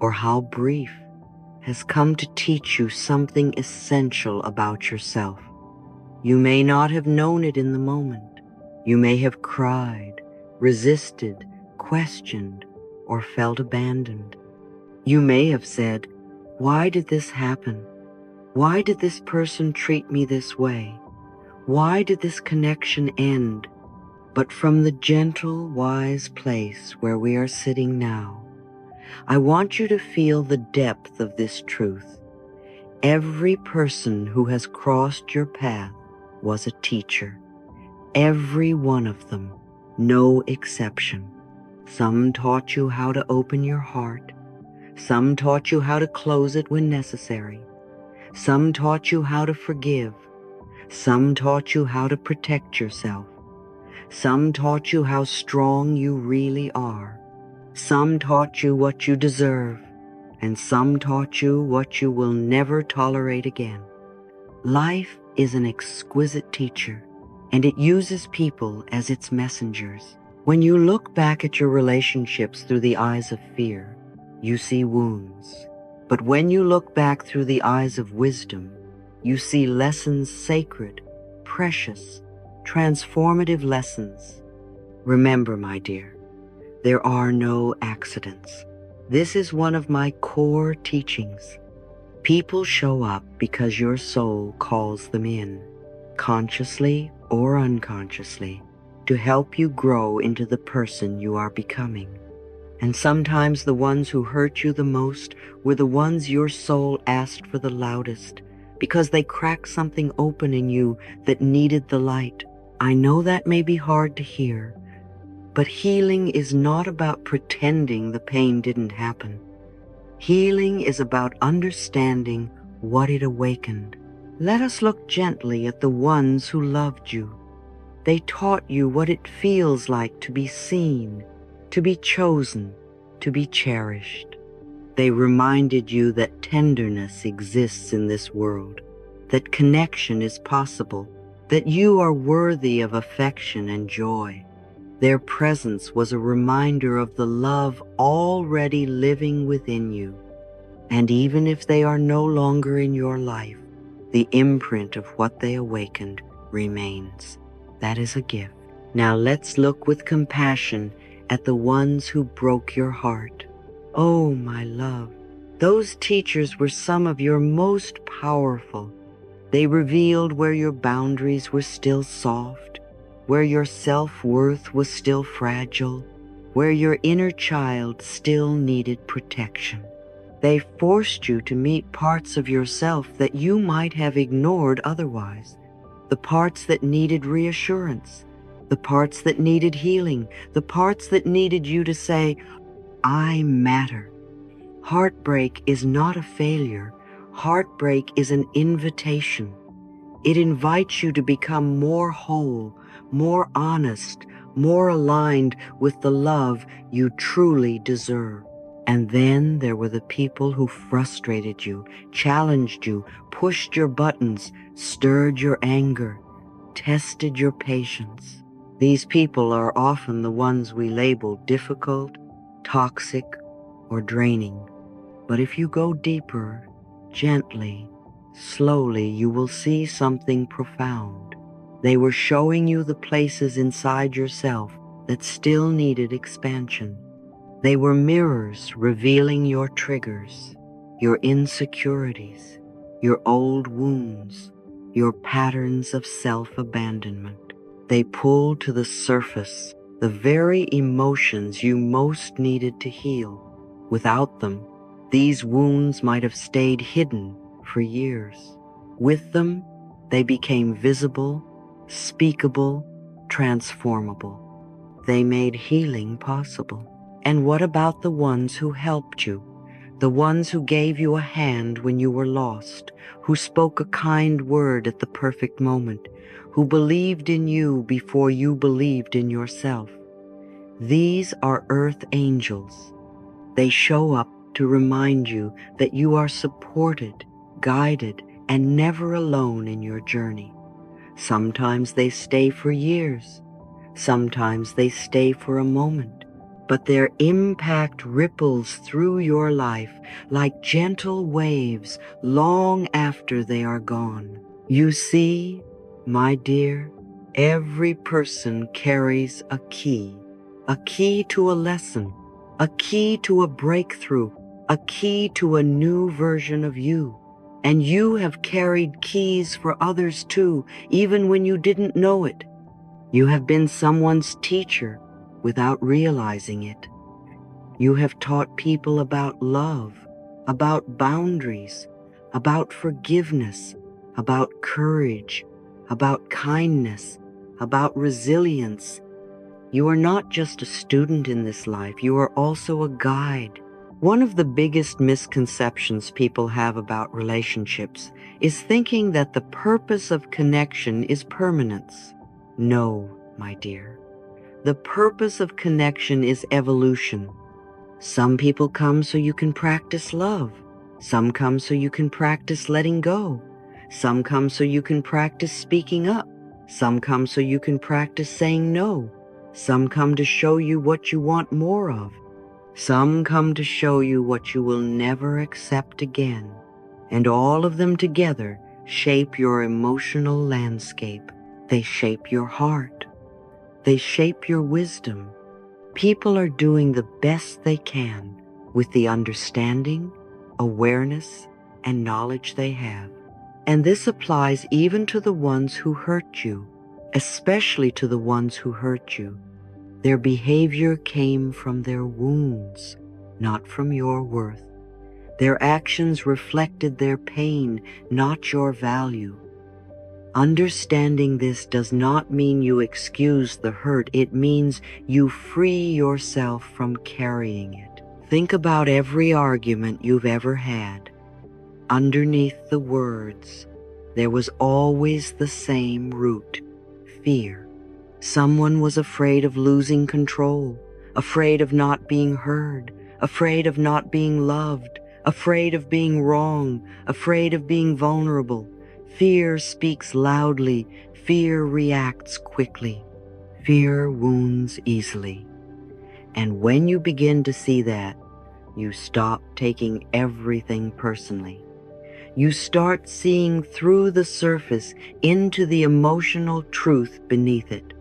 or how brief, has come to teach you something essential about yourself. You may not have known it in the moment. You may have cried, resisted, questioned, or felt abandoned. You may have said, "Why did this happen? Why did this person treat me this way? Why did this connection end?" but from the gentle, wise place where we are sitting now, I want you to feel the depth of this truth. Every person who has crossed your path was a teacher. Every one of them, no exception. Some taught you how to open your heart. Some taught you how to close it when necessary. Some taught you how to forgive. Some taught you how to protect yourself. Some taught you how strong you really are. Some taught you what you deserve, and some taught you what you will never tolerate again. Life is an exquisite teacher, and it uses people as its messengers. When you look back at your relationships through the eyes of fear, you see wounds. But when you look back through the eyes of wisdom, you see lessons sacred, precious, transformative lessons. Remember, my dear, there are no accidents. This is one of my core teachings. People show up because your soul calls them in, consciously or unconsciously, to help you grow into the person you are becoming. And sometimes the ones who hurt you the most were the ones your soul asked for the loudest, because they cracked something open in you that needed the light. I know that may be hard to hear, but healing is not about pretending the pain didn't happen. Healing is about understanding what it awakened. Let us look gently at the ones who loved you. They taught you what it feels like to be seen, to be chosen, to be cherished. They reminded you that tenderness exists in this world, that connection is possible, that you are worthy of affection and joy. Their presence was a reminder of the love already living within you. And even if they are no longer in your life, the imprint of what they awakened remains. That is a gift. Now let's look with compassion at the ones who broke your heart. Oh, my love, those teachers were some of your most powerful. They revealed where your boundaries were still soft, where your self-worth was still fragile, where your inner child still needed protection. They forced you to meet parts of yourself that you might have ignored otherwise, the parts that needed reassurance, the parts that needed healing, the parts that needed you to say, I matter. Heartbreak is not a failure. Heartbreak is an invitation. It invites you to become more whole, more honest, more aligned with the love you truly deserve. And then there were the people who frustrated you, challenged you, pushed your buttons, stirred your anger, tested your patience. These people are often the ones we label difficult, toxic, or draining. But if you go deeper, gently, slowly, you will see something profound. They were showing you the places inside yourself that still needed expansion. They were mirrors revealing your triggers, your insecurities, your old wounds, your patterns of self-abandonment. They pulled to the surface the very emotions you most needed to heal. Without them, these wounds might have stayed hidden for years. With them, they became visible, speakable, transformable. They made healing possible. And what about the ones who helped you? The ones who gave you a hand when you were lost, who spoke a kind word at the perfect moment, who believed in you before you believed in yourself. These are earth angels. They show up to remind you that you are supported, guided, and never alone in your journey. Sometimes they stay for years. Sometimes they stay for a moment. But their impact ripples through your life like gentle waves long after they are gone. You see, my dear, every person carries a key to a lesson, a key to a breakthrough, a key to a new version of you. And you have carried keys for others too, even when you didn't know it. You have been someone's teacher without realizing it. You have taught people about love, about boundaries, about forgiveness, about courage, about kindness, about resilience. You are not just a student in this life, you are also a guide. One of the biggest misconceptions people have about relationships is thinking that the purpose of connection is permanence. No, my dear. The purpose of connection is evolution. Some people come so you can practice love. Some come so you can practice letting go. Some come so you can practice speaking up. Some come so you can practice saying no. Some come to show you what you want more of. Some come to show you what you will never accept again. And all of them together shape your emotional landscape. They shape your heart. They shape your wisdom. People are doing the best they can with the understanding, awareness, and knowledge they have. And this applies even to the ones who hurt you, especially to the ones who hurt you. Their behavior came from their wounds, not from your worth. Their actions reflected their pain, not your value. Understanding this does not mean you excuse the hurt. It means you free yourself from carrying it. Think about every argument you've ever had. Underneath the words, there was always the same root: fear. Someone was afraid of losing control, afraid of not being heard, afraid of not being loved, afraid of being wrong, afraid of being vulnerable. Fear speaks loudly. Fear reacts quickly. Fear wounds easily. And when you begin to see that, you stop taking everything personally. You start seeing through the surface into the emotional truth beneath it.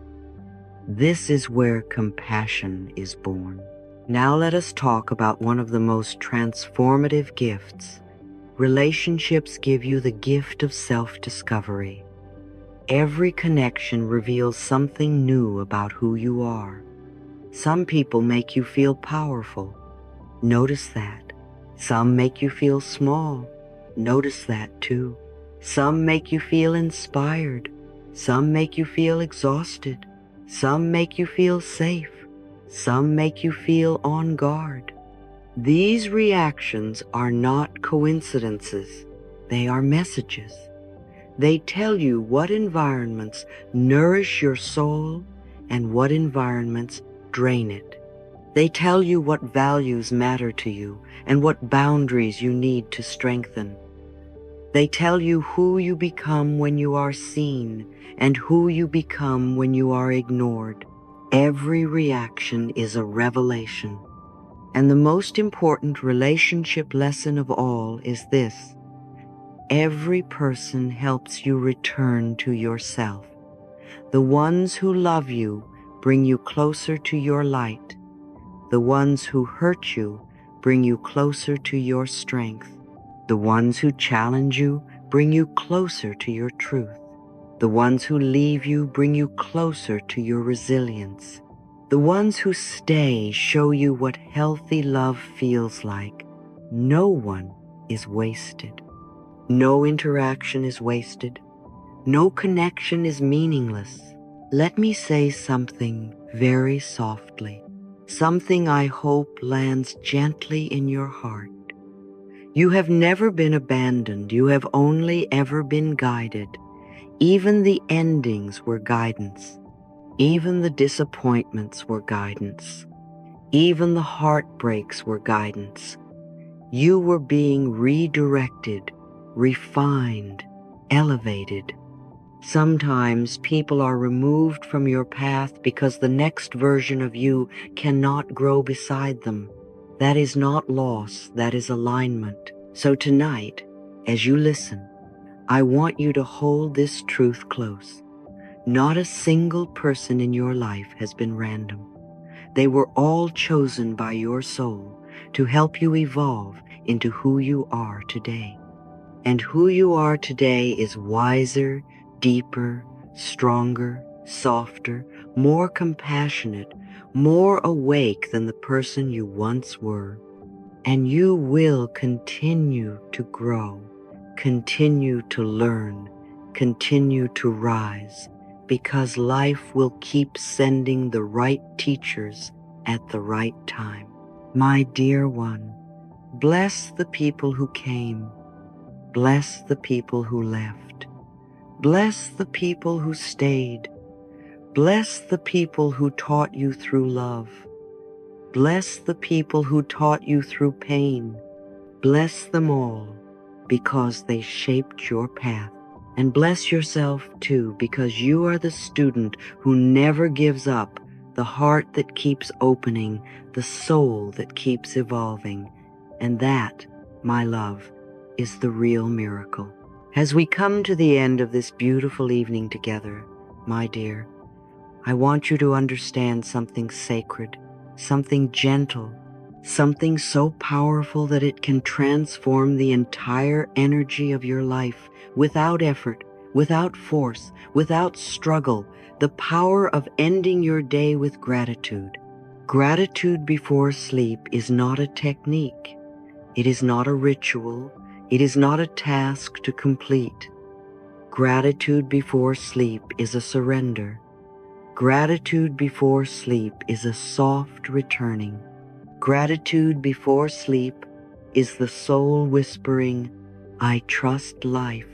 This is where compassion is born. Now let us talk about one of the most transformative gifts. Relationships give you the gift of self-discovery. Every connection reveals something new about who you are. Some people make you feel powerful. Notice that. Some make you feel small. Notice that too. Some make you feel inspired. Some make you feel exhausted. Some make you feel safe. Some make you feel on guard. These reactions are not coincidences. They are messages. They tell you what environments nourish your soul and what environments drain it. They tell you what values matter to you and what boundaries you need to strengthen. They tell you who you become when you are seen and who you become when you are ignored. Every reaction is a revelation. And the most important relationship lesson of all is this: every person helps you return to yourself. The ones who love you bring you closer to your light. The ones who hurt you bring you closer to your strength. The ones who challenge you bring you closer to your truth. The ones who leave you bring you closer to your resilience. The ones who stay show you what healthy love feels like. No one is wasted. No interaction is wasted. No connection is meaningless. Let me say something very softly, something I hope lands gently in your heart. You have never been abandoned. You have only ever been guided. Even the endings were guidance. Even the disappointments were guidance. Even the heartbreaks were guidance. You were being redirected, refined, elevated. Sometimes people are removed from your path because the next version of you cannot grow beside them. That is not loss, that is alignment. So tonight, as you listen, I want you to hold this truth close. Not a single person in your life has been random. They were all chosen by your soul to help you evolve into who you are today. And who you are today is wiser, deeper, stronger, softer, more compassionate, more awake than the person you once were. And you will continue to grow, continue to learn, continue to rise, because life will keep sending the right teachers at the right time. My dear one, bless the people who came, bless the people who left, bless the people who stayed, bless the people who taught you through love, bless the people who taught you through pain. Bless them all because they shaped your path. And bless yourself too, because you are the student who never gives up, the heart that keeps opening, the soul that keeps evolving. And that, my love, is the real miracle. As we come to the end of this beautiful evening together, my dear, I want you to understand something sacred, something gentle, something so powerful that it can transform the entire energy of your life without effort, without force, without struggle, the power of ending your day with gratitude. Gratitude before sleep is not a technique. It is not a ritual. It is not a task to complete. Gratitude before sleep is a surrender. Gratitude before sleep is a soft returning. Gratitude before sleep is the soul whispering, I trust life,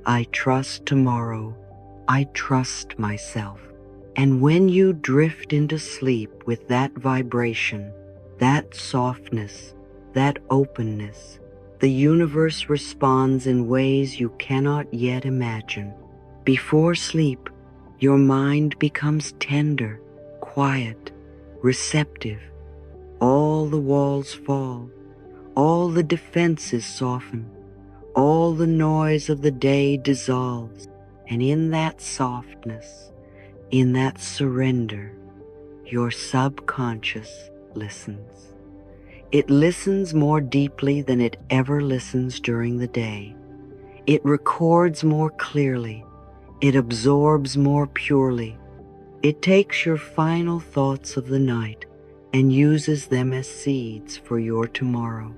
I trust tomorrow, I trust myself. And when you drift into sleep with that vibration, that softness, that openness, the universe responds in ways you cannot yet imagine. Before sleep, your mind becomes tender, quiet, receptive. All the walls fall, all the defenses soften, all the noise of the day dissolves, and in that softness, in that surrender, your subconscious listens. It listens more deeply than it ever listens during the day. It records more clearly. It absorbs more purely. It takes your final thoughts of the night and uses them as seeds for your tomorrow.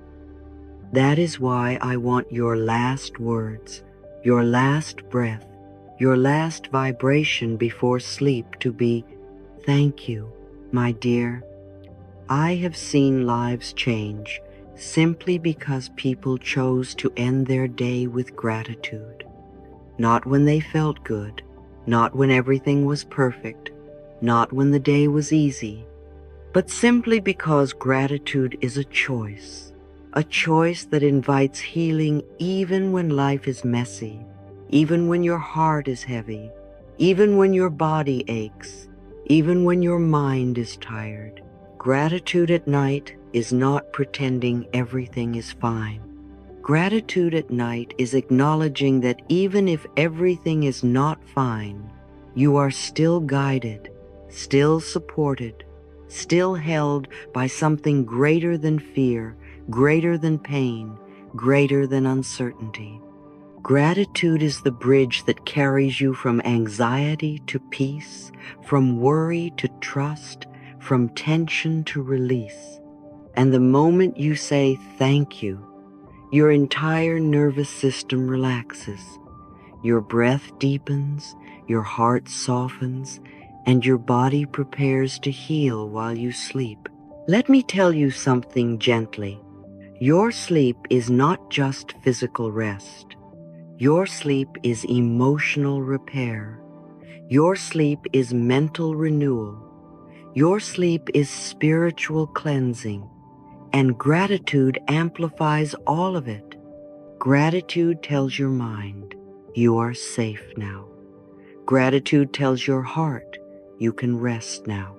That is why I want your last words, your last breath, your last vibration before sleep to be, thank you, my dear. I have seen lives change simply because people chose to end their day with gratitude. Not when they felt good, not when everything was perfect, not when the day was easy, but simply because gratitude is a choice that invites healing even when life is messy, even when your heart is heavy, even when your body aches, even when your mind is tired. Gratitude at night is not pretending everything is fine. Gratitude at night is acknowledging that even if everything is not fine, you are still guided, still supported, still held by something greater than fear, greater than pain, greater than uncertainty. Gratitude is the bridge that carries you from anxiety to peace, from worry to trust, from tension to release. And the moment you say thank you, your entire nervous system relaxes, your breath deepens, your heart softens, and your body prepares to heal while you sleep. Let me tell you something gently. Your sleep is not just physical rest. Your sleep is emotional repair. Your sleep is mental renewal. Your sleep is spiritual cleansing. And gratitude amplifies all of it. Gratitude tells your mind, you are safe now. Gratitude tells your heart, you can rest now.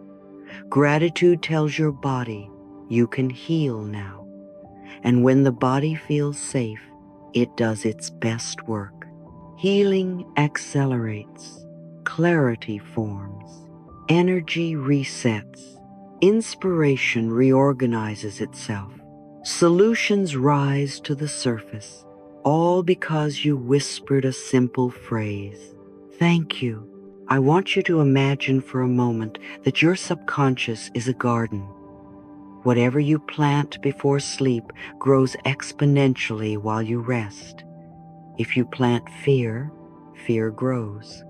Gratitude tells your body, you can heal now. And when the body feels safe, it does its best work. Healing accelerates, clarity forms, energy resets. Inspiration reorganizes itself. Solutions rise to the surface, all because you whispered a simple phrase. Thank you. I want you to imagine for a moment that your subconscious is a garden. Whatever you plant before sleep grows exponentially while you rest. If you plant fear, fear grows.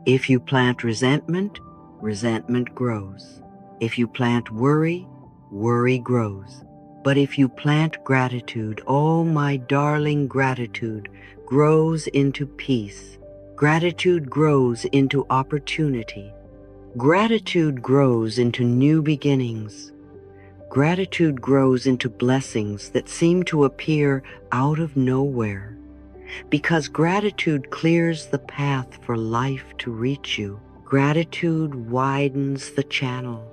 If you plant resentment, resentment grows. If you plant worry, worry grows. But if you plant gratitude, oh my darling, gratitude grows into peace. Gratitude grows into opportunity. Gratitude grows into new beginnings. Gratitude grows into blessings that seem to appear out of nowhere. Because gratitude clears the path for life to reach you. Gratitude widens the channel.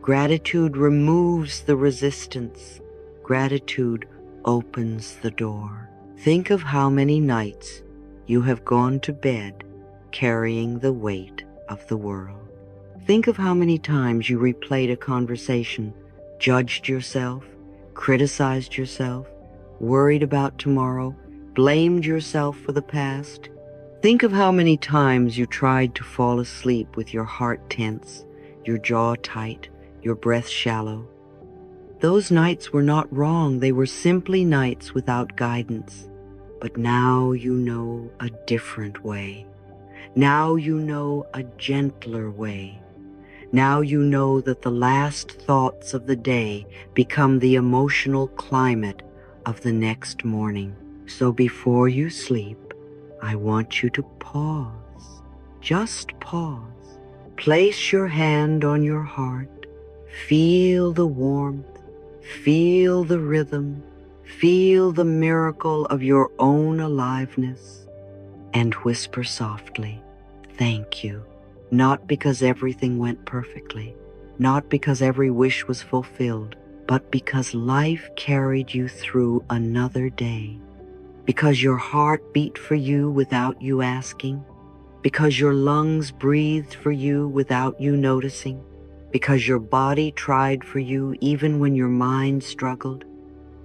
Gratitude removes the resistance. Gratitude opens the door. Think of how many nights you have gone to bed carrying the weight of the world. Think of how many times you replayed a conversation, judged yourself, criticized yourself, worried about tomorrow, blamed yourself for the past. Think of how many times you tried to fall asleep with your heart tense, your jaw tight, your breath shallow. Those nights were not wrong. They were simply nights without guidance. But now you know a different way. Now you know a gentler way. Now you know that the last thoughts of the day become the emotional climate of the next morning. So before you sleep, I want you to pause. Just pause. Place your hand on your heart. Feel the warmth. Feel the rhythm. Feel the miracle of your own aliveness. And whisper softly, thank you. Not because everything went perfectly, not because every wish was fulfilled, but because life carried you through another day. Because your heart beat for you without you asking. Because your lungs breathed for you without you noticing. Because your body tried for you even when your mind struggled.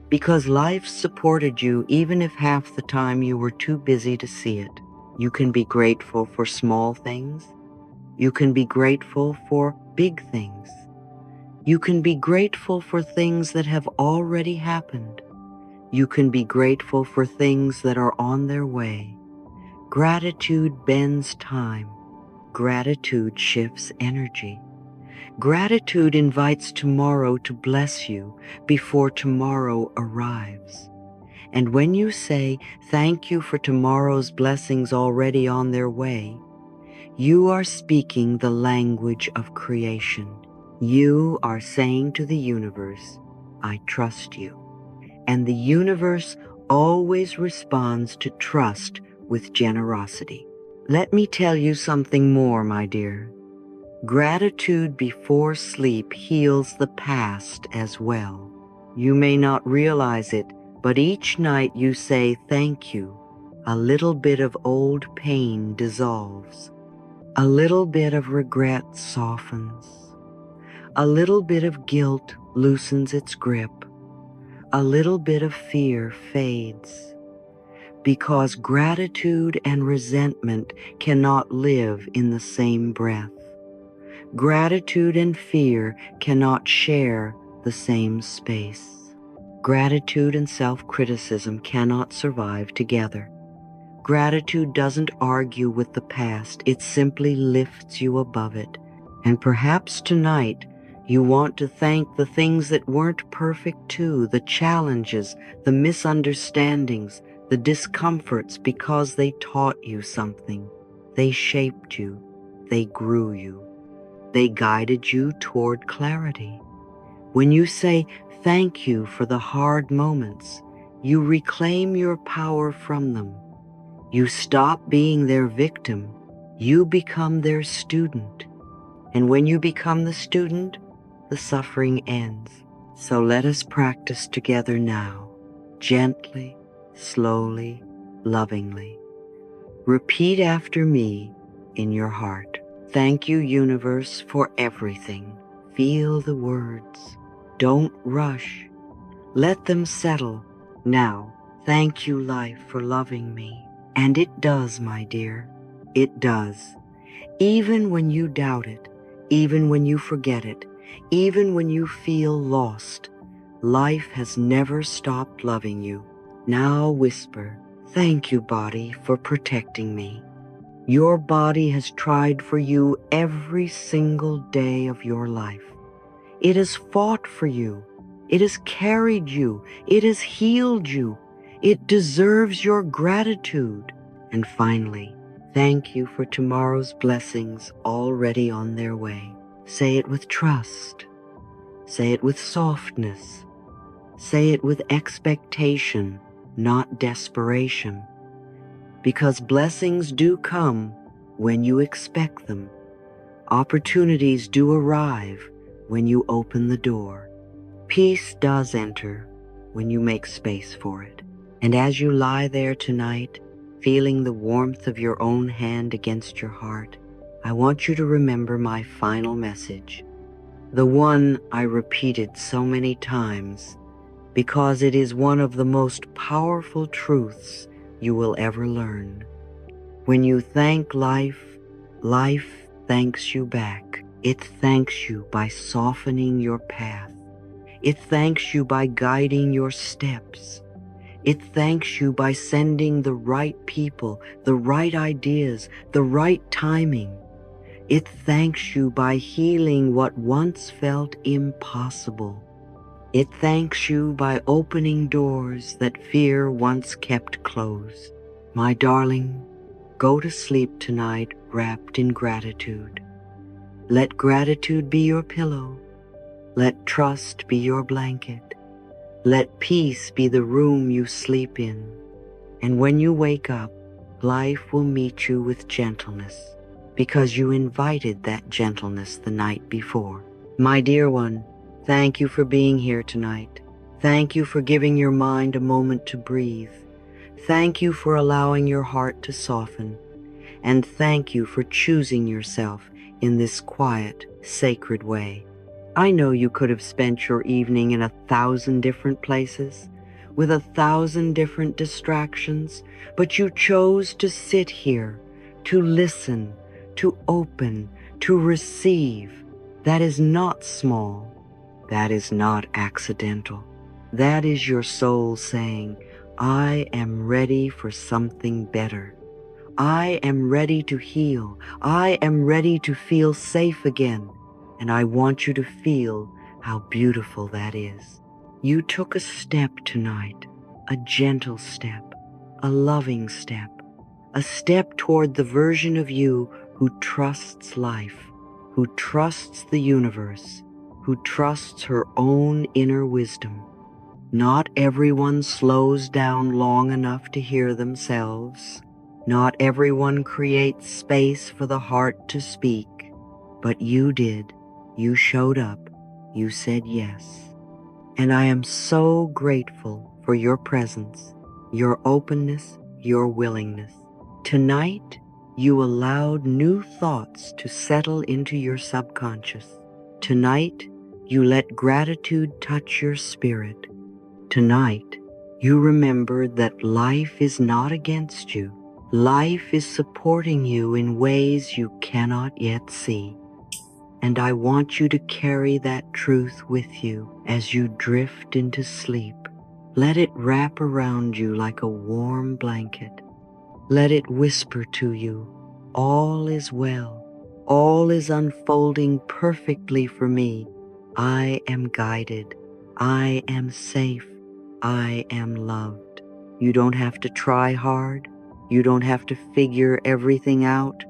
Because life supported you even if half the time you were too busy to see it. You can be grateful for small things. You can be grateful for big things. You can be grateful for things that have already happened. You can be grateful for things that are on their way. Gratitude bends time. Gratitude shifts energy. Gratitude invites tomorrow to bless you before tomorrow arrives. And when you say thank you for tomorrow's blessings already on their way, you are speaking the language of creation. You are saying to the universe, I trust you. And the universe always responds to trust with generosity. Let me tell you something more, my dear. Gratitude before sleep heals the past as well. You may not realize it, but each night you say thank you, a little bit of old pain dissolves. A little bit of regret softens. A little bit of guilt loosens its grip. A little bit of fear fades. Because gratitude and resentment cannot live in the same breath. Gratitude and fear cannot share the same space. Gratitude and self-criticism cannot survive together. Gratitude doesn't argue with the past, it simply lifts you above it. And perhaps tonight, you want to thank the things that weren't perfect too, the challenges, the misunderstandings, the discomforts, because they taught you something. They shaped you. They grew you. They guided you toward clarity. When you say thank you for the hard moments, you reclaim your power from them. You stop being their victim. You become their student. And when you become the student, the suffering ends. So let us practice together now, gently, slowly, lovingly. Repeat after me in your heart. Thank you, universe, for everything. Feel the words. Don't rush. Let them settle. Now, thank you, life, for loving me. And it does, my dear. It does. Even when you doubt it, even when you forget it, even when you feel lost, life has never stopped loving you. Now whisper, "Thank you, body, for protecting me." Your body has tried for you every single day of your life. It has fought for you. It has carried you. It has healed you. It deserves your gratitude. And finally, thank you for tomorrow's blessings already on their way. Say it with trust. Say it with softness. Say it with expectation, not desperation. Because blessings do come when you expect them. Opportunities do arrive when you open the door. Peace does enter when you make space for it. And as you lie there tonight, feeling the warmth of your own hand against your heart, I want you to remember my final message, the one I repeated so many times, because it is one of the most powerful truths you will ever learn. When you thank life, life thanks you back. It thanks you by softening your path. It thanks you by guiding your steps. It thanks you by sending the right people, the right ideas, the right timing. It thanks you by healing what once felt impossible. It thanks you by opening doors that fear once kept closed. My darling, go to sleep tonight wrapped in gratitude. Let gratitude be your pillow. Let trust be your blanket. Let peace be the room you sleep in. And when you wake up, life will meet you with gentleness, because you invited that gentleness the night before. My dear one, thank you for being here tonight. Thank you for giving your mind a moment to breathe. Thank you for allowing your heart to soften. And thank you for choosing yourself in this quiet, sacred way. I know you could have spent your evening in 1,000 different places, with 1,000 different distractions, but you chose to sit here, to listen, to open, to receive. That is not small. That is not accidental. That is your soul saying, I am ready for something better. I am ready to heal. I am ready to feel safe again. And I want you to feel how beautiful that is. You took a step tonight, a gentle step, a loving step, a step toward the version of you who trusts life, who trusts the universe, who trusts her own inner wisdom. Not everyone slows down long enough to hear themselves. Not everyone creates space for the heart to speak, but you did. You showed up. You said yes. And I am so grateful for your presence, your openness, your willingness. Tonight, you allowed new thoughts to settle into your subconscious. Tonight, you let gratitude touch your spirit. Tonight, you remembered that life is not against you. Life is supporting you in ways you cannot yet see. And I want you to carry that truth with you as you drift into sleep. Let it wrap around you like a warm blanket. Let it whisper to you, all is well. All is unfolding perfectly for me. I am guided. I am safe. I am loved. You don't have to try hard. You don't have to figure everything out.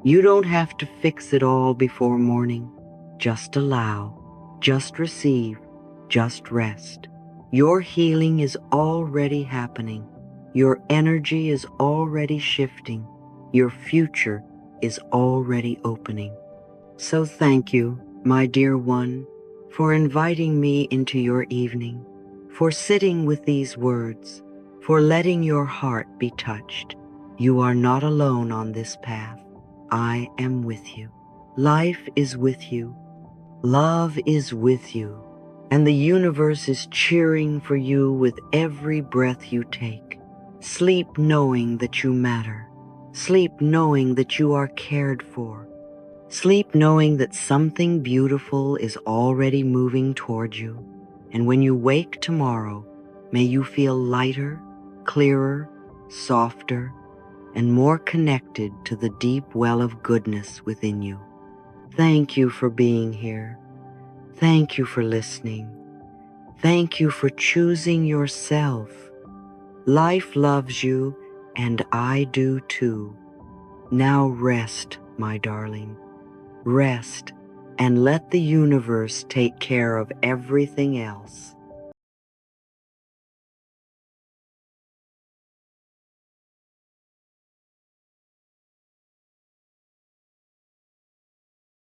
You don't have to fix it all before morning. Just allow, just receive, just rest. Your healing is already happening. Your energy is already shifting. Your future is already opening. So thank you, my dear one, for inviting me into your evening, for sitting with these words, for letting your heart be touched. You are not alone on this path. I am with you. Life is with you. Love is with you. And the universe is cheering for you with every breath you take. Sleep knowing that you matter. Sleep knowing that you are cared for. Sleep knowing that something beautiful is already moving toward you. And when you wake tomorrow, may you feel lighter, clearer, softer, and more connected to the deep well of goodness within you. Thank you for being here. Thank you for listening. Thank you for choosing yourself. Life loves you, and I do too. Now rest, my darling. Rest and let the universe take care of everything else.